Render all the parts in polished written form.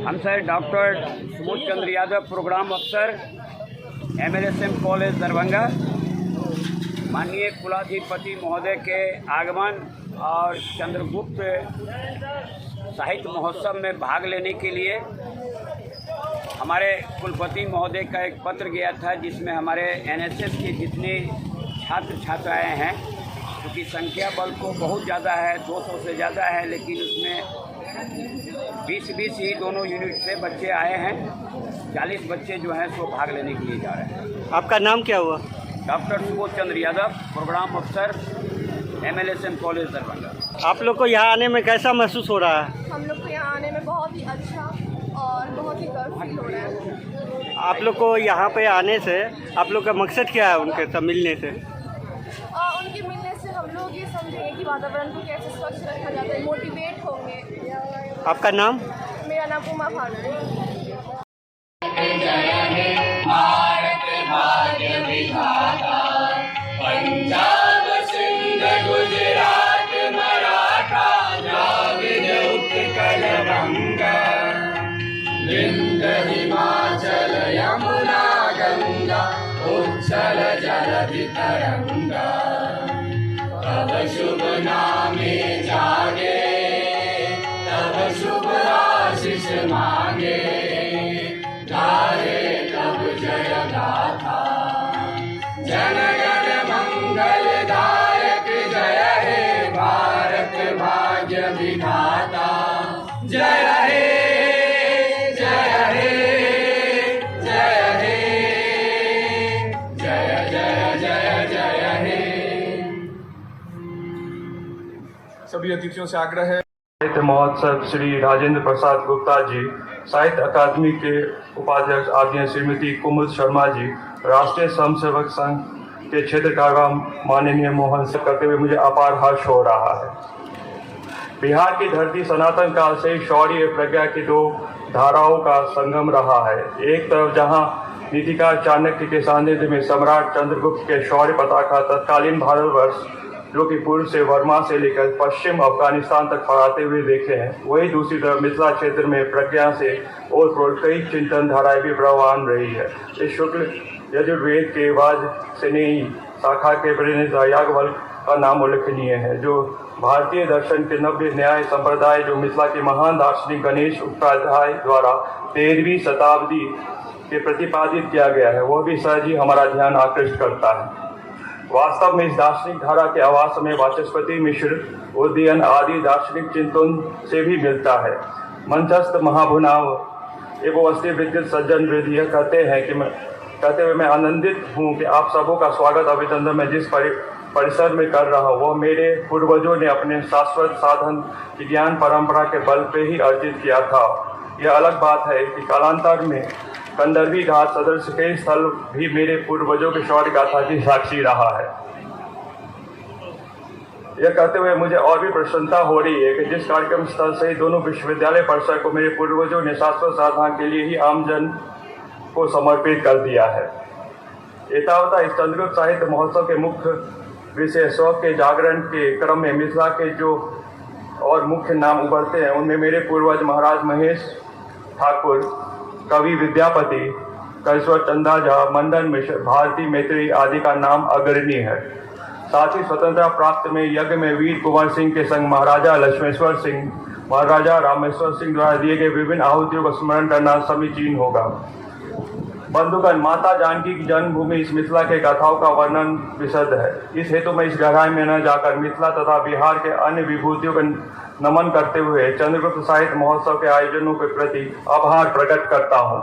हम sir doctor Subodh Chandra Yadav, programme अफसर, MLSM college Darbhanga. माननीय कुलाधिपति महोदय के आगमन और चंद्रगुप्त साहित्य महोत्सव में भाग लेने के लिए हमारे कुलपति महोदय का एक पत्र गया था, जिसमें हमारे NSS के जितने छात्र छात्राएं हैं, क्योंकि संख्या बल को बहुत ज़्यादा है, 200 से ज़्यादा है, लेकिन उसमें 20 ही दोनों यूनिट से बच्चे आए हैं। 40 बच्चे जो हैं सो भाग लेने के लिए जा रहे हैं। आपका नाम क्या हुआ? डॉक्टर सुबोध चंद्र यादव, प्रोग्राम अफसर, MLSM कॉलेज दरभंगा। आप लोग को यहाँ आने में कैसा महसूस हो रहा है? हम लोग को यहाँ आने में बहुत ही अच्छा और बहुत ही गर्व फील हो रहा है। आप लोग को यहाँ पे आने से आप लोग का मकसद क्या है उनके साथ मिलने से? उनके मिलने से हम लोग ये समझेंगे कि वातावरण को कैसे स्वच्छ रखा जाता है, मोटिवेट होंगे। आपका नाम? मेरा नाम उमा भानु है। पंजाब सिंध गुजरात मराठा द्राविड उत्कल बंगा, विंध्य हिमाचल यमुना गंगा, उच्छल जलधि तरंगा। तब शुभ नामे जागे, तब शुभ आशीष मांगे, गाए तब जय गाथा। जन गण मंगलदायक जय हे भारत भाग्य विधाता। जय हे, जय हे, जय हे, जय जय जय जय हे। सभी अतिथियों से आग्रह है। साहित्य महोत्सव श्री राजेंद्र प्रसाद गुप्ता जी, साहित्य अकादमी के उपाध्यक्ष आदरणीय श्रीमती कुमुद शर्मा जी, राष्ट्रीय स्वयंसेवक संघ के क्षेत्र कार्य माननीय मोहन से करते हुए मुझे अपार हर्ष हो रहा है। बिहार की धरती सनातन काल से शौर्य प्रज्ञा की दो धाराओं का संगम रहा है। एक तरफ जहां नीतिकार चाणक्य के सानिध्य में सम्राट चंद्रगुप्त के शौर्य पताका तत्कालीन भारतवर्ष, जो कि पूर्व से वर्मा से लेकर पश्चिम अफगानिस्तान तक फहराते हुए देखे हैं, वही दूसरी तरफ मिथिला क्षेत्र में प्रज्ञा से और कई चिंतन धाराएं भी प्रवान रही है। इस शुक्ल यजुर्वेद के वाज स्नेही शाखा के प्रणेता याज्ञवल्क्य का नाम उल्लेखनीय है, जो भारतीय दर्शन के नव्य न्याय संप्रदाय जो मिथिला के महान दार्शनिक गणेश उपाध्याय द्वारा 13वीं शताब्दी के प्रतिपादित किया गया है, वह भी सहज ही हमारा ध्यान आकृष्ट करता है। वास्तव में इस दार्शनिक धारा के आवास में वाचस्पति मिश्र, उदयन आदि दार्शनिक चिंतन से भी मिलता है। मंचस्थ महाभुनाव एवं अस्थि विद्युत सज्जन वृद्धि यह कहते हुए मैं आनंदित हूँ कि आप सबों का स्वागत अभिनंदन मैं जिस परिसर में कर रहा हूँ, वह मेरे पूर्वजों ने अपने शाश्वत साधन की ज्ञान परंपरा के बल पे ही अर्जित किया था। यह अलग बात है कि कालांतर में कंदर्वी घाट सदृश के स्थल भी मेरे पूर्वजों के शौर्य गाथा की साक्षी रहा है। यह कहते हुए मुझे और भी प्रसन्नता हो रही है कि जिस कार्यक्रम स्थल से दोनों विश्वविद्यालय परिसर को मेरे पूर्वजों ने शाश्वत साधना के लिए ही आमजन को समर्पित कर दिया है। एतावता इस चंद्रगुप्त साहित्य महोत्सव के मुख्य विषय शौक के जागरण के क्रम में मिथिला के जो और मुख्य नाम उभरते हैं, उनमें मेरे पूर्वज महाराज महेश ठाकुर, कवि विद्यापति, करेश्वर चंदा झा, मंदन मिश्र, भारती मैत्री आदि का नाम अग्रणी है। साथ ही स्वतंत्रता प्राप्त में यज्ञ में वीर कुंवर सिंह के संग महाराजा लक्ष्मेश्वर सिंह, महाराजा रामेश्वर सिंह द्वारा दिए गए विभिन्न आहुतियों का स्मरण करना समीचीन होगा। बंधुगण, माता जानकी की जन्मभूमि इस मिथिला के गाथाओं का वर्णन विशद है। इस हेतु मैं इस गहराई में न जाकर मिथिला तथा बिहार के अन्य विभूतियों का नमन करते हुए चंद्रगुप्त साहित्य महोत्सव के आयोजनों के प्रति आभार प्रकट करता हूँ।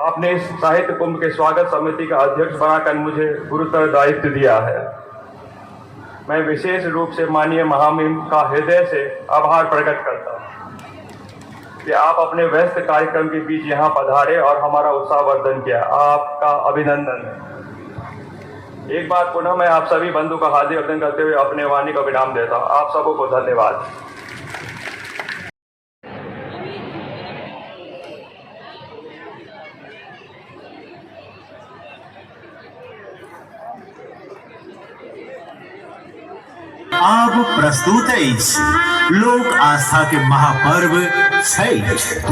आपने इस साहित्य कुंभ के स्वागत समिति का अध्यक्ष बनाकर मुझे गुरुतर दायित्व दिया है। मैं विशेष रूप से माननीय महामहिम का हृदय से आभार प्रकट करता हूँ कि आप अपने व्यस्त कार्यक्रम के बीच यहाँ पधारे और हमारा उत्साहवर्धन किया। आपका अभिनंदन है। एक बार पुनः मैं आप सभी बंधु का हार्दिक अभिनंदन करते हुए अपने वाणी का विराम देता हूँ। आप सबों को धन्यवाद। आब प्रस्तुत अछि लोक आस्था के महापर्व छठ।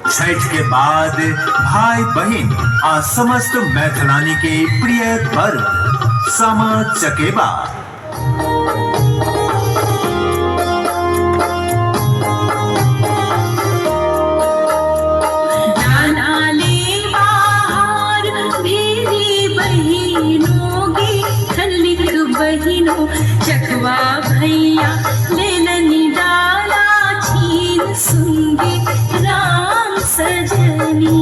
छठ के बाद भाई बहन आ समस्त मैथिलानी के प्रिय पर्व सामा चकेबा। चकवा भैया लेलनी डाला छीन सुंगे राम सजनी।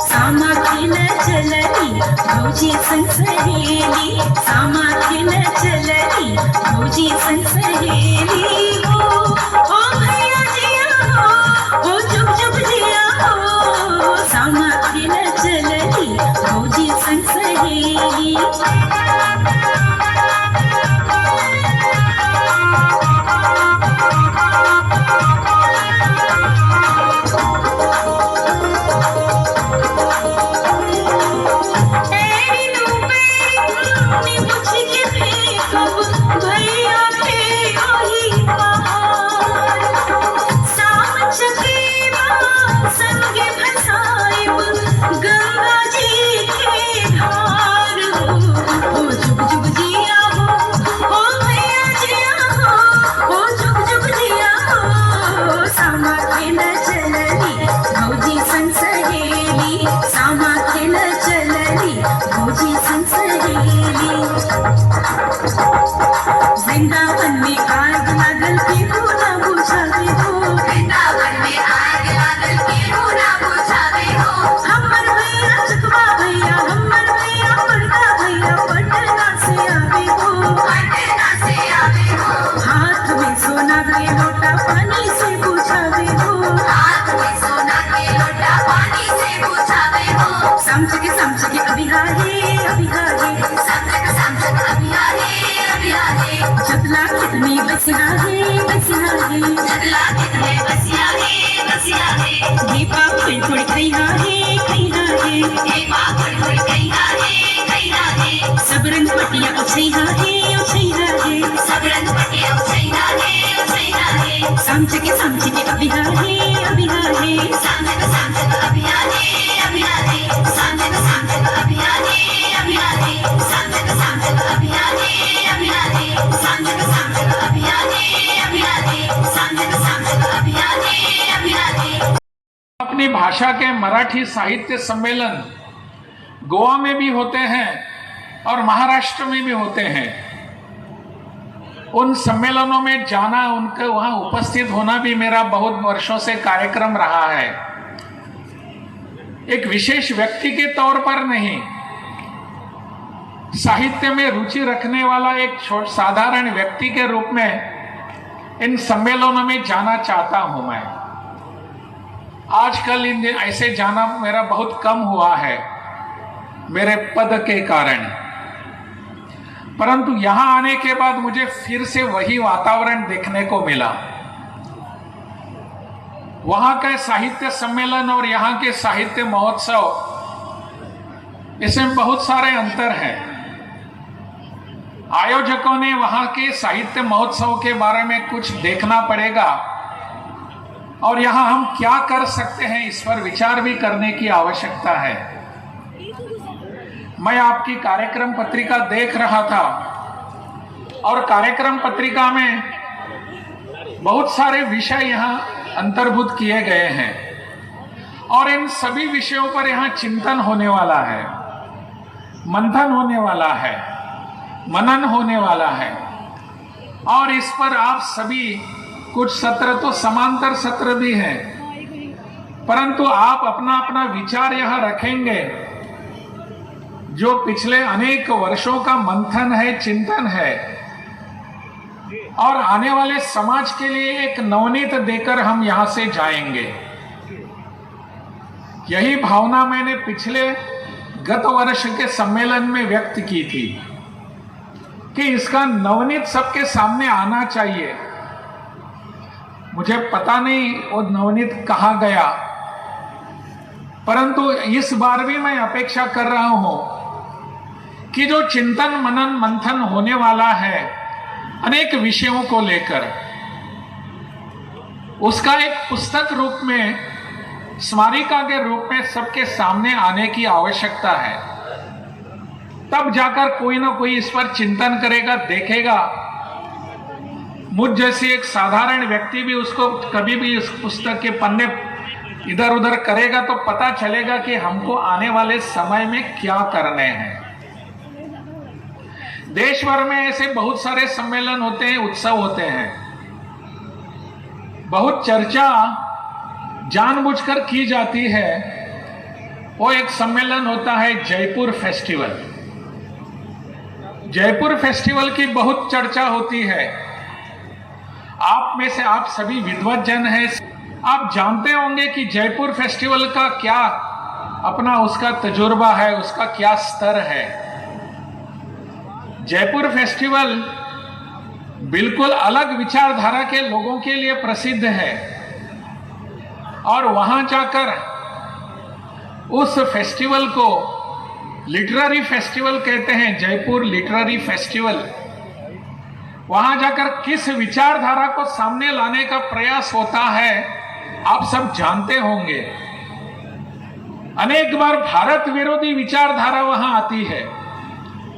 सामा खेल चलनी भौजी संग सहेली, सामा खेल चलनी भौजी संग सहेली। ओ भैया जिया हो, ओ जुग जुग जिया हो, सामा खेल चलनी भौजी संग सहेली। वृंदावन में आग लागल केहू ना बुझावे हो, वृंदावन में आग लागल केहू ना बुझावे हो। हमर भैया चकवा भैया, हमर भैया बड़का भैया पटना से आवे हो, पटना से आवे हो। हाथ में सोना के लोटा पानी से बुझावे हो, हाथ में सोना के लोटा पानी से बुझावे हो। समझ के अभिहारे अभिहारे, समझ के अभिहारे अभिहारे। जतला खेत में बसिया है बसिया है, जतला खेत में बसिया है बसिया है। ये पापड़ थोड़ी खैहा है खैहा है, ये पापड़ थोड़ी खैहा है खैहा है। सब रंग पटिया उछैहा है उछैहा है, सब रंग पटिया उछैहा है उछैहा है। समझ के अभिहारे अभिहारे, समझ के अभिहारे अभिहारे। समझ के अभिहारे अभिहारे, समझ के अभिहारे अभिहारे। समझ के अभिहारे अभिहारे, समझ के अभिहारे अभिहारे। अपनी भाषा के मराठी साहित्य सम्मेलन गोवा में भी होते हैं और महाराष्ट्र में भी होते हैं। उन सम्मेलनों में जाना, उनके वहां उपस्थित होना भी मेरा बहुत वर्षों से कार्यक्रम रहा है। एक विशेष व्यक्ति के तौर पर नहीं, साहित्य में रुचि रखने वाला एक साधारण व्यक्ति के रूप में इन सम्मेलनों में जाना चाहता हूं मैं। आजकल इन ऐसे जाना मेरा बहुत कम हुआ है मेरे पद के कारण, परंतु यहां आने के बाद मुझे फिर से वही वातावरण देखने को मिला। वहां का साहित्य सम्मेलन और यहां के साहित्य महोत्सव, इसमें बहुत सारे अंतर हैं। आयोजकों ने वहां के साहित्य महोत्सव के बारे में कुछ देखना पड़ेगा और यहां हम क्या कर सकते हैं इस पर विचार भी करने की आवश्यकता है। मैं आपकी कार्यक्रम पत्रिका देख रहा था और कार्यक्रम पत्रिका में बहुत सारे विषय यहाँ अंतर्भूत किए गए हैं और इन सभी विषयों पर यहाँ चिंतन होने वाला है, मंथन होने वाला है, मनन होने वाला है और इस पर आप सभी कुछ सत्र तो समांतर सत्र भी हैं, परंतु आप अपना अपना विचार यहाँ रखेंगे। जो पिछले अनेक वर्षों का मंथन है, चिंतन है और आने वाले समाज के लिए एक नवनीत देकर हम यहां से जाएंगे। यही भावना मैंने पिछले गत वर्ष के सम्मेलन में व्यक्त की थी कि इसका नवनीत सबके सामने आना चाहिए। मुझे पता नहीं वो नवनीत कहाँ गया, परंतु इस बार भी मैं अपेक्षा कर रहा हूं कि जो चिंतन मनन मंथन होने वाला है अनेक विषयों को लेकर, उसका एक पुस्तक रूप में, स्मारिका के रूप में सबके सामने आने की आवश्यकता है। तब जाकर कोई ना कोई इस पर चिंतन करेगा, देखेगा। मुझ जैसे एक साधारण व्यक्ति भी उसको कभी भी उस पुस्तक के पन्ने इधर उधर करेगा तो पता चलेगा कि हमको आने वाले समय में क्या करने हैं। देश भर में ऐसे बहुत सारे सम्मेलन होते हैं, उत्सव होते हैं। बहुत चर्चा जानबूझकर की जाती है। वो एक सम्मेलन होता है जयपुर फेस्टिवल। जयपुर फेस्टिवल की बहुत चर्चा होती है। आप में से आप सभी विद्वत जन हैं, आप जानते होंगे कि जयपुर फेस्टिवल का क्या अपना उसका तजुर्बा है, उसका क्या स्तर है। जयपुर फेस्टिवल बिल्कुल अलग विचारधारा के लोगों के लिए प्रसिद्ध है और वहां जाकर उस फेस्टिवल को लिटरेरी फेस्टिवल कहते हैं, जयपुर लिटरेरी फेस्टिवल। वहां जाकर किस विचारधारा को सामने लाने का प्रयास होता है आप सब जानते होंगे। अनेक बार भारत विरोधी विचारधारा वहां आती है।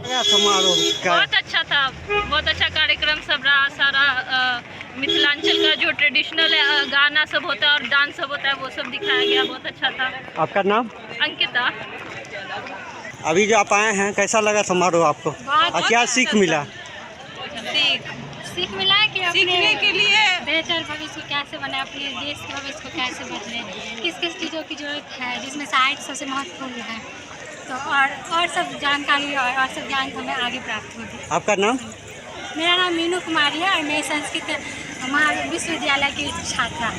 समारोह का बहुत अच्छा था, बहुत अच्छा कार्यक्रम सब रहा। सारा मिथिलांचल का जो ट्रेडिशनल गाना सब होता है और डांस सब होता है वो सब दिखाया गया, बहुत अच्छा था। आपका नाम? अंकिता। अभी जो आप आए हैं, कैसा लगा समारोह आपको और क्या सीख मिला? सीख मिला है कि सीखने के लिए बेहतर भविष्य को कैसे बनाए, अपने देश के भविष्य को कैसे बदले, किस किस चीज़ों की जरूरत है, जिसमें साहित्य सबसे महत्वपूर्ण है। तो और सब जानकारी और सब ज्ञान हमें आगे प्राप्त होगी। आपका नाम? मेरा नाम मीनू कुमारी है और मैं संस्कृत विश्वविद्यालय की छात्रा।